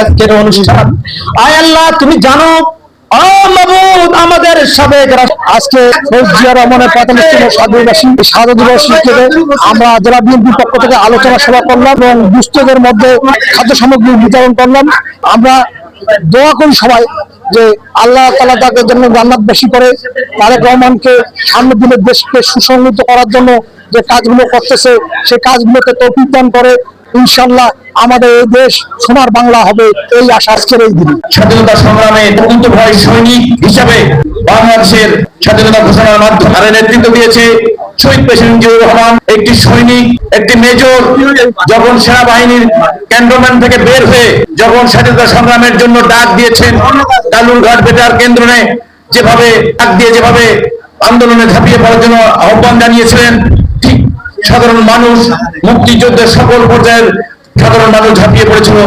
আজকের অনুষ্ঠান। আয় আল্লাহ, তুমি জানো আমাদের সাবেক আজকে জিয়া রহমানের স্বাধীন দিবস হিসেবে আমরা জেলা বিএনপির পক্ষ থেকে আলোচনা সভা করলাম এবং দুস্থদের মধ্যে খাদ্য সামগ্রী বিতরণ করলাম। আমরা দোয়া করি সবাই যে আল্লাহ তাআলা তাকে জন্য জান্নাত বেশি করে, তারেক রহমানকে সামনের দিনে দেশকে সুসংহত করার জন্য যে কাজগুলো করতেছে সেই কাজগুলোকে তৌফিক দান করে। ইনশাআল্লাহ আমাদের এই দেশ সোনার বাংলা হবে, এই আশা আজকের এই দিন। স্বাধীনতা সংগ্রামে অকুণ্ঠ ভয় সৈনিক হিসাবে বাংলাদেশের স্বাধীনতা ঘোষণার মাধ্যমে নেতৃত্ব দিয়েছে শহীদ প্রেসিডেন্ট জিয়াউর রহমান। একটি সৈনিক, একটি মেজর যখন সেনাবাহিনীর ক্যান্টনমেন্ট থেকে বের হয়ে যখন স্বাধীনতা সংগ্রামের জন্য ডাক দিয়েছেন, কালুরঘাট বেতার কেন্দ্রে যেভাবে ডাক দিয়ে যেভাবে আন্দোলনে ঝাঁপিয়ে পড়ার জন্য আহ্বান জানিয়েছিলেন, ঠিক সাধারণ মানুষ, মুক্তিযুদ্ধের সকল পর্যায়ের সাধারণ মানুষ ঝাঁপিয়ে পড়েছিল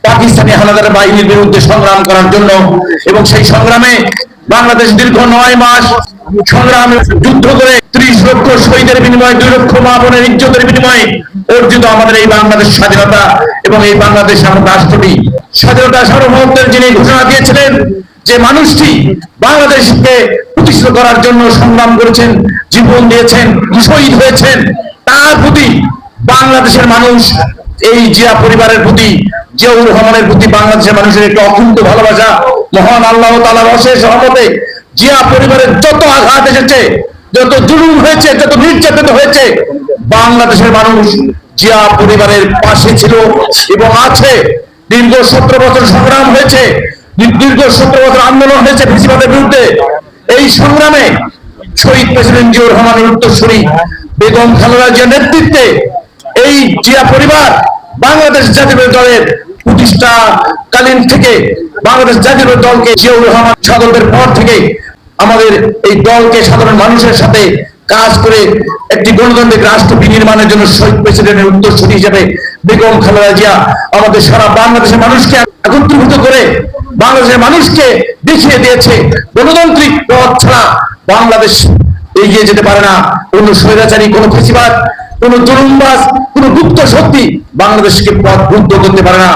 পাকিস্তানি হানাদার বাহিনীর বিরুদ্ধে সংগ্রাম করার জন্য। এবং সেই সংগ্রামে বাংলাদেশ দীর্ঘ 9 মাস সংগ্রামে যুদ্ধ করে 30 লক্ষ শহীদের বিনিময়ে 2 লক্ষ মা বোনের ইজ্জতের বিনিময়ে অর্জিত আমাদের এই বাংলাদেশ স্বাধীনতা এবং এই বাংলাদেশ আমাদের রাষ্ট্রটি স্বাধীনতা সার্বভৌমত্বের যিনি ঘোষণা দিয়েছিলেন, যে মানুষটি বাংলাদেশকে প্রতিষ্ঠিত করার জন্য সংগ্রাম করেছেন, জীবন দিয়েছেন, শহীদ হয়েছেন, তার প্রতি বাংলাদেশের মানুষ, এই জিয়া পরিবারের প্রতি, জিয়াউর রহমানের প্রতি বাংলাদেশের মানুষের একটা অকুণ্ঠ ভালোবাসা। মহান আল্লাহ তাআলার অশেষ রহমতে জিয়া পরিবারের যত আঘাত এসেছে, যত জুলুম হয়েছে, যত নির্যাতিত হয়েছে, বাংলাদেশের মানুষ জিয়া পরিবারের পাশে ছিল এবং আছে। দীর্ঘ 17 বছর সংগ্রাম হয়েছে, দীর্ঘ 17 বছর আন্দোলন হয়েছে ফ্যাসিবাদের বিরুদ্ধে। এই সংগ্রামে শহীদ প্রেসিডেন্ট জিয়াউর রহমানের উত্তরসূরি বেগম খালেদা জিয়ার নেতৃত্বে এই জিয়া পরিবার বাংলাদেশ জাতীয় দলের প্রতিষ্ঠাকালীন থেকে বাংলাদেশ জাতীয় দলকে জিয়াউর রহমান সাধকের পর থেকে আমাদের এই দলকে সাধারণ মানুষের সাথে কাজ করে একটি গণতান্ত্রিক রাষ্ট্র বিনির্মাণের জন্য শহীদ প্রেসিডেন্টের উত্তরসূরি হিসেবে বেগম খালেদা জিয়া আমাদের সারা বাংলাদেশের মানুষকে একত্রীভূত করে বাংলাদেশের মানুষকে দেখিয়ে দিয়েছে গণতান্ত্রিক পথ ছাড়া বাংলাদেশ এগিয়ে যেতে পারে না। কোন স্বৈরাচারী, কোন ফ্যাসিবাদ, কোন জুলুমবাজ, কোন গুপ্ত শক্তি বাংলাদেশকে পথ রুদ্ধ করতে পারে না।